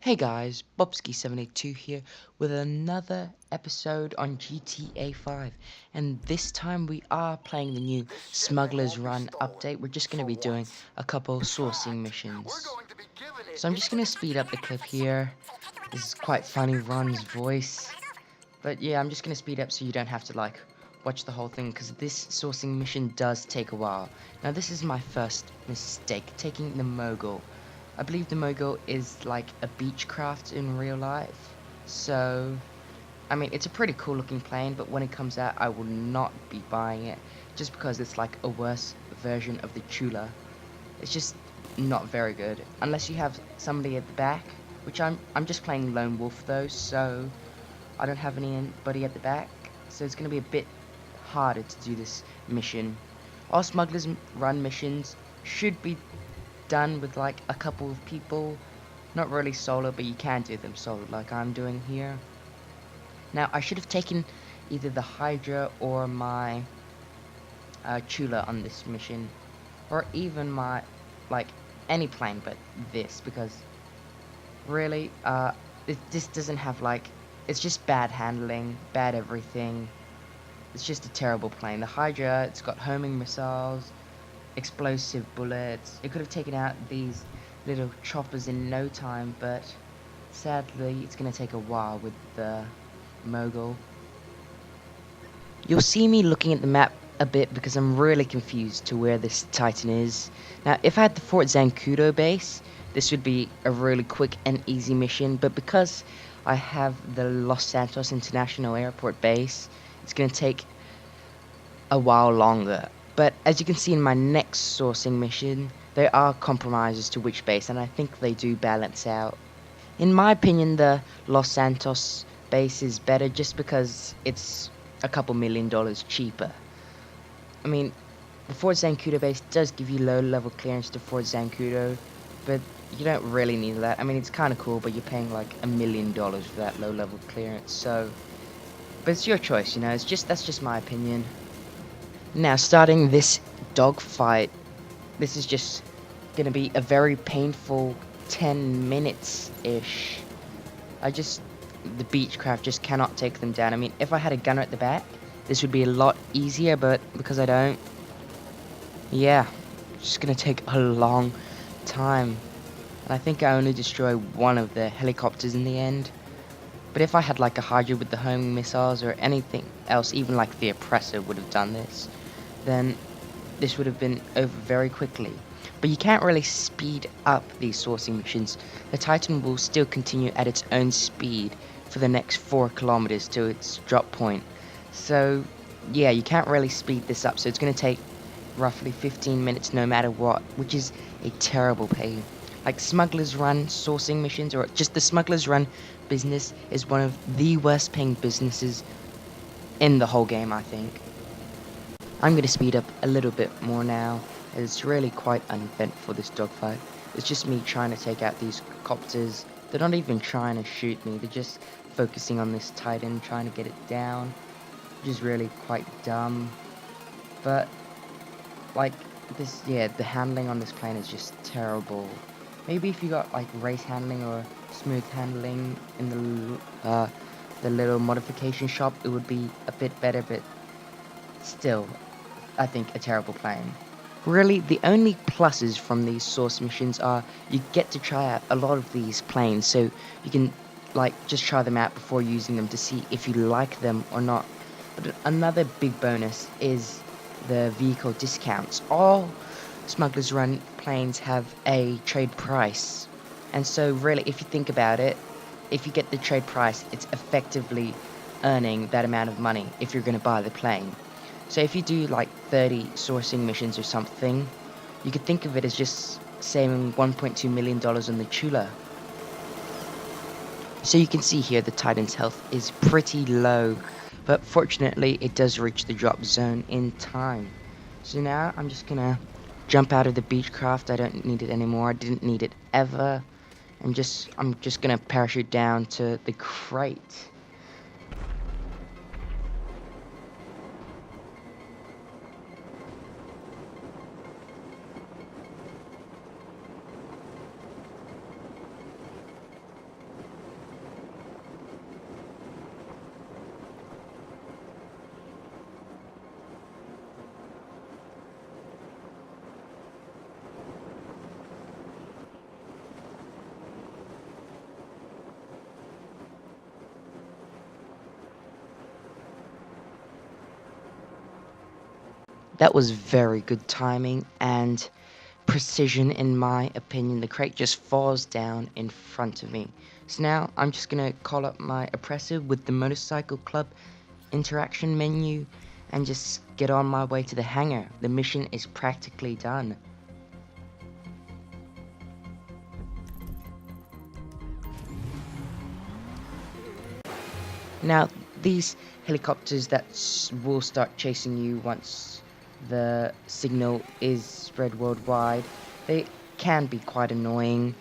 Hey guys, Bobski782 here with another episode on GTA 5, and this time we are playing the new Smuggler's Run update. We're just going to be doing a couple sourcing missions. So I'm just going to speed up the clip here. This is quite funny, Ron's voice. But yeah, I'm just going to speed up so you don't have to like watch the whole thing, because this sourcing mission does take a while. Now this is my first mistake, taking the Mogul. I believe the Mogul is like a Beechcraft in real life. So, I mean, it's a pretty cool looking plane, but when it comes out, I will not be buying it. Just because it's like a worse version of the Chula. It's just not very good. Unless you have somebody at the back, which I'm just playing Lone Wolf though, so I don't have anybody at the back. So it's going to be a bit harder to do this mission. All Smuggler's Run missions should be done with like a couple of people, not really solo, but you can do them solo like I'm doing here. Now I should have taken either the Hydra or my Chula on this mission, or even my like any plane but this, because really this doesn't have like, it's just bad handling, bad everything. It's just a terrible plane. The Hydra, it's got homing missiles, explosive bullets. It could have taken out these little choppers in no time, but sadly it's going to take a while with the Mogul. You'll see me looking at the map a bit because I'm really confused to where this Titan is. Now if I had the Fort Zancudo base, this would be a really quick and easy mission, but because I have the Los Santos International Airport base, it's going to take a while longer. But as you can see in my next sourcing mission, there are compromises to which base, and I think they do balance out. In my opinion, the Los Santos base is better just because it's a couple $1 million cheaper. I mean, the Fort Zancudo base does give you low level clearance to Fort Zancudo, but you don't really need that. I mean, it's kind of cool, but you're paying like $1 million for that low level clearance, so... But it's your choice, you know, that's just my opinion. Now, starting this dogfight, this is just going to be a very painful 10 minutes-ish. The Beechcraft just cannot take them down. I mean, if I had a gunner at the back, this would be a lot easier, but because I don't, yeah, it's just going to take a long time. And I think I only destroy one of the helicopters in the end. But if I had like a Hydra with the homing missiles or anything else, even like the Oppressor would have done this, then this would have been over very quickly. But you can't really speed up these sourcing missions. The Titan will still continue at its own speed for the next 4 kilometers to its drop point. So yeah, you can't really speed this up, so it's going to take roughly 15 minutes no matter what, which is a terrible pain. Like Smuggler's Run sourcing missions, or just the Smuggler's Run business, is one of the worst paying businesses in the whole game, I think. I'm going to speed up a little bit more now. It's really quite uneventful, this dogfight. It's just me trying to take out these copters. They're not even trying to shoot me, they're just focusing on this Titan, trying to get it down, which is really quite dumb. But like this, yeah, the handling on this plane is just terrible. Maybe if you got like race handling or smooth handling in the little modification shop, it would be a bit better, but still, I think a terrible plane. Really, the only pluses from these source missions are you get to try out a lot of these planes, so you can like just try them out before using them to see if you like them or not. But another big bonus is the vehicle discounts. All Smuggler's Run planes have a trade price, and so really, if you think about it, if you get the trade price, it's effectively earning that amount of money if you're going to buy the plane. So if you do like 30 sourcing missions or something, you could think of it as just saving $1.2 million on the Chula. So you can see here the Titan's health is pretty low, but fortunately it does reach the drop zone in time. So now I'm just gonna jump out of the Beechcraft. I don't need it anymore. I didn't need it ever. I'm just gonna parachute down to the crate. That was very good timing and precision in my opinion. The crate just falls down in front of me. So now I'm just gonna call up my oppressor with the motorcycle club interaction menu and just get on my way to the hangar. The mission is practically done. Now these helicopters that will start chasing you once the signal is spread worldwide, they can be quite annoying.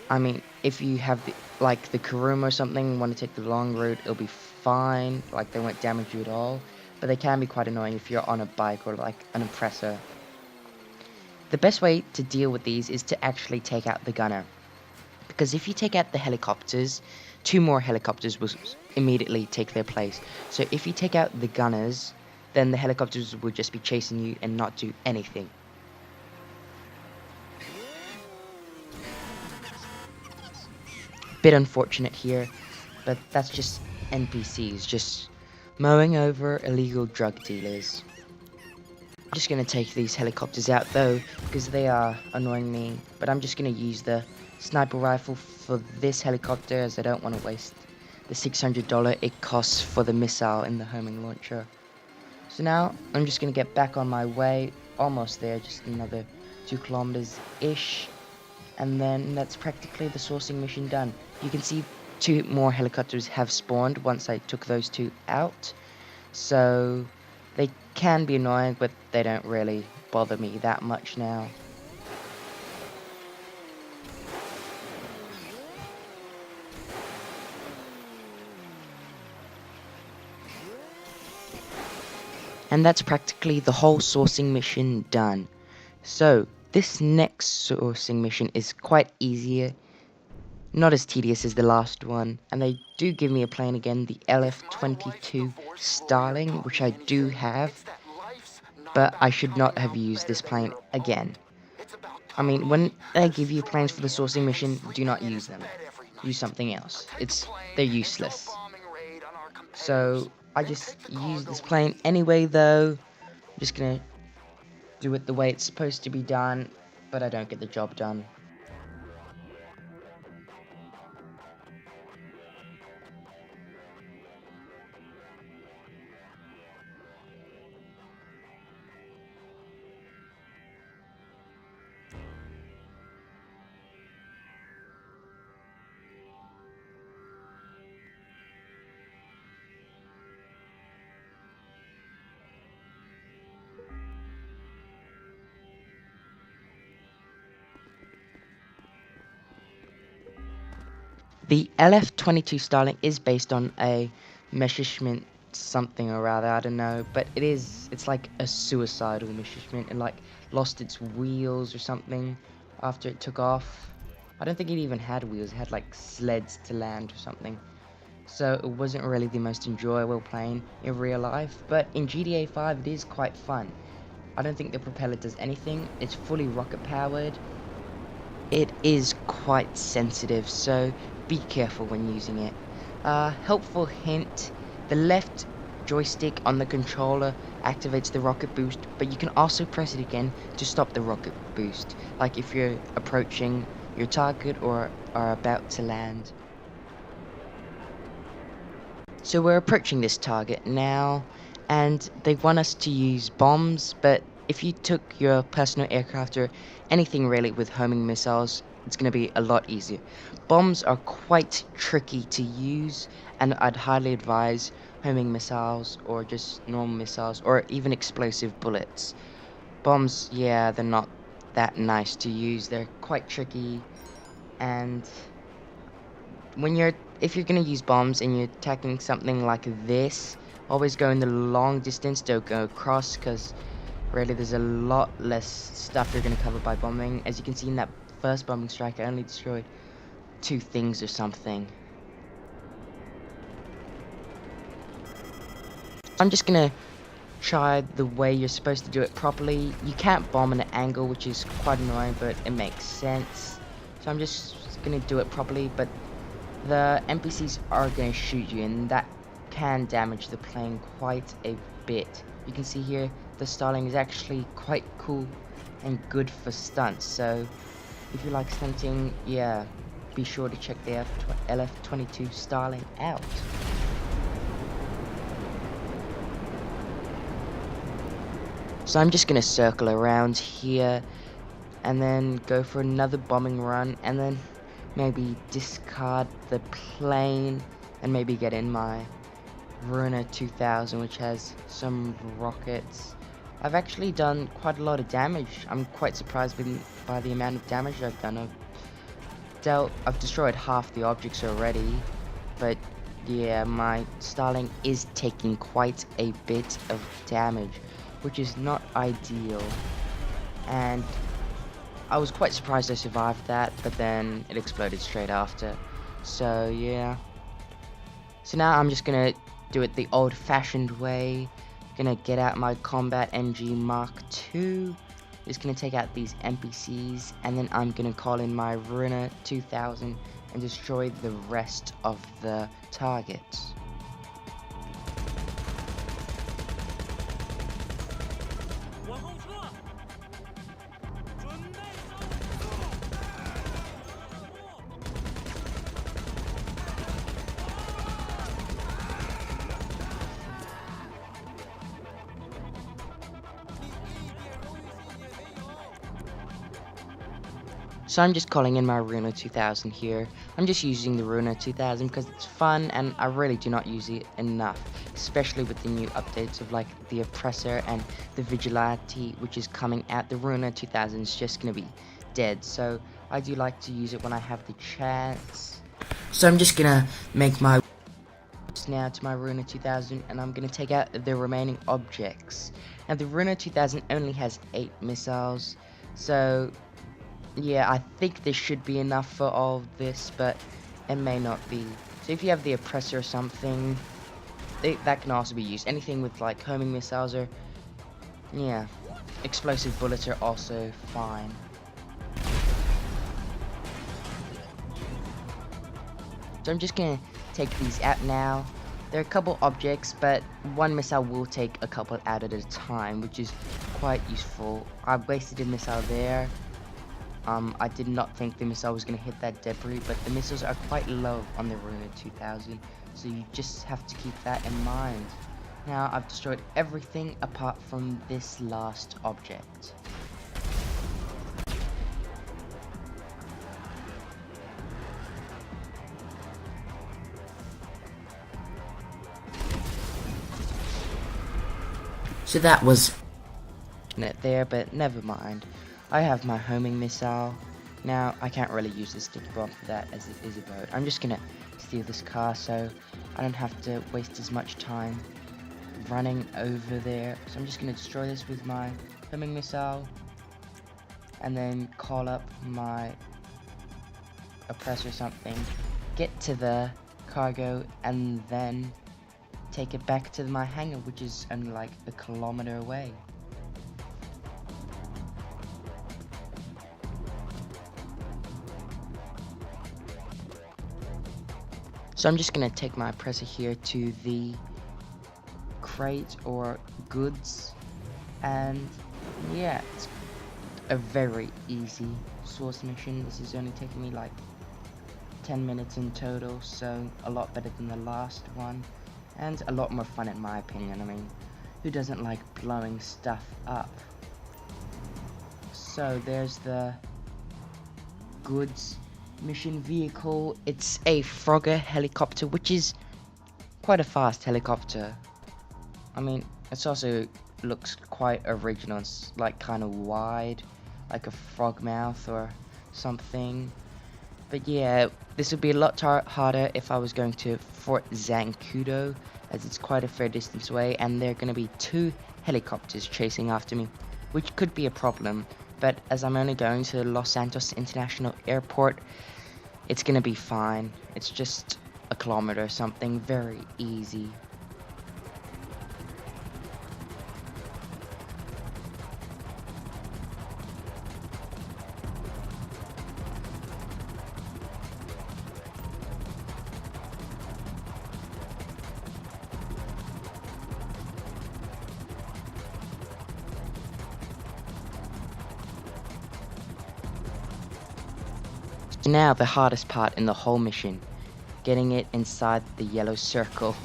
I mean, if you have like the Kuruma or something, want to take the long route, it'll be fine. Like, they won't damage you at all. But they can be quite annoying if you're on a bike or like an oppressor. The best way to deal with these is to actually take out the gunner. Because if you take out the helicopters, 2 more helicopters will immediately take their place. So if you take out the gunners, then the helicopters will just be chasing you and not do anything. Bit unfortunate here, but that's just NPCs just mowing over illegal drug dealers. I'm just gonna take these helicopters out though, because they are annoying me, but I'm just gonna use the sniper rifle for this helicopter as I don't want to waste the $600 it costs for the missile in the homing launcher. So now I'm just gonna get back on my way, almost there, just another 2 kilometers ish. And then that's practically the sourcing mission done. You can see 2 more helicopters have spawned once I took those 2 out. So they can be annoying, but they don't really bother me that much now. And that's practically the whole sourcing mission done. So this next sourcing mission is quite easier, not as tedious as the last one, and they do give me a plane again, the LF-22 Starling, which I do have, but I should not have used this plane again. I mean, when they give you planes for the sourcing mission, do not use them. Use something else. They're useless. So I just use this plane anyway though. I'm just gonna do it the way it's supposed to be done, but I don't get the job done. The LF-22 Starling is based on a Messerschmitt something or rather, I don't know, but it's like a suicidal Messerschmitt. It like lost its wheels or something after it took off. I don't think it even had wheels, it had like sleds to land or something. So it wasn't really the most enjoyable plane in real life, but in GTA 5 it is quite fun. I don't think the propeller does anything, it's fully rocket powered. It is quite sensitive, so be careful when using it. Helpful hint, the left joystick on the controller activates the rocket boost, but you can also press it again to stop the rocket boost, like if you're approaching your target or are about to land. So we're approaching this target now, and they want us to use bombs, but if you took your personal aircraft or anything really with homing missiles, it's going to be a lot easier. Bombs are quite tricky to use, and I'd highly advise homing missiles or just normal missiles or even explosive bullets. Bombs, yeah, they're not that nice to use. They're quite tricky, and if you're gonna use bombs and you're attacking something like this, always go in the long distance, don't go across, because really there's a lot less stuff you're gonna cover by bombing. As you can see in that first bombing strike, I only destroyed 2 things or something. I'm just gonna try the way you're supposed to do it properly. You can't bomb at an angle, which is quite annoying, but it makes sense. So I'm just gonna do it properly, but the NPCs are going to shoot you, and that can damage the plane quite a bit. You can see here the styling is actually quite cool and good for stunts. So if you like stunting, yeah, be sure to check the LF22 styling out. So I'm just gonna circle around here and then go for another bombing run, and then maybe discard the plane and maybe get in my Runa 2000, which has some rockets. I've actually done quite a lot of damage. I'm quite surprised by the amount of damage I've done. I've destroyed half the objects already, but yeah, my styling is taking quite a bit of damage, which is not ideal. And I was quite surprised I survived that, but then it exploded straight after. So yeah. So now I'm just gonna do it the old-fashioned way. Gonna get out my Combat NG Mark II. Just gonna take out these NPCs, and then I'm gonna call in my Runa 2000 and destroy the rest of the targets. So I'm just calling in my Runa 2000 here. I'm just using the Runa 2000 because it's fun, and I really do not use it enough, especially with the new updates of like the Oppressor and the Vigilante, which is coming out. The Runa 2000 is just going to be dead, so I do like to use it when I have the chance. So I'm just going to make my now to my Runa 2000, and I'm going to take out the remaining objects. Now the Runa 2000 only has 8 missiles, so yeah, I think this should be enough for all of this, but it may not be. So if you have the Oppressor or something, that can also be used. Anything with like homing missiles or, yeah, explosive bullets are also fine. So I'm just gonna take these out now. There are a couple objects, but one missile will take a couple out at a time, which is quite useful. I wasted a missile there. I did not think the missile was going to hit that debris, but the missiles are quite low on the Runa 2000, so you just have to keep that in mind. Now, I've destroyed everything apart from this last object. So that was it there, but never mind. I have my homing missile. Now, I can't really use the sticky bomb for that as it is a boat. I'm just gonna steal this car so I don't have to waste as much time running over there. So I'm just gonna destroy this with my homing missile and then call up my Oppressor or something, get to the cargo, and then take it back to my hangar, which is only like a kilometer away. So I'm just gonna take my Oppressor here to the crate or goods, and yeah, it's a very easy source mission. This is only taking me like 10 minutes in total, so a lot better than the last one, and a lot more fun in my opinion. I mean, who doesn't like blowing stuff up? So there's the goods mission vehicle. It's a Frogger helicopter, which is quite a fast helicopter. I mean, it's also looks quite original. It's like kind of wide, like a frog mouth or something. But yeah, this would be a lot harder if I was going to Fort Zancudo, as it's quite a fair distance away, and there are going to be 2 helicopters chasing after me, which could be a problem. But as I'm only going to Los Santos International Airport, it's gonna be fine. It's just a kilometer or something, very easy. So now the hardest part in the whole mission, getting it inside the yellow circle.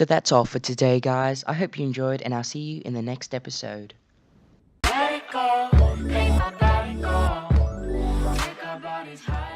So that's all for today, guys. I hope you enjoyed, and I'll see you in the next episode. Let it go, make my body go. Make our bodies high.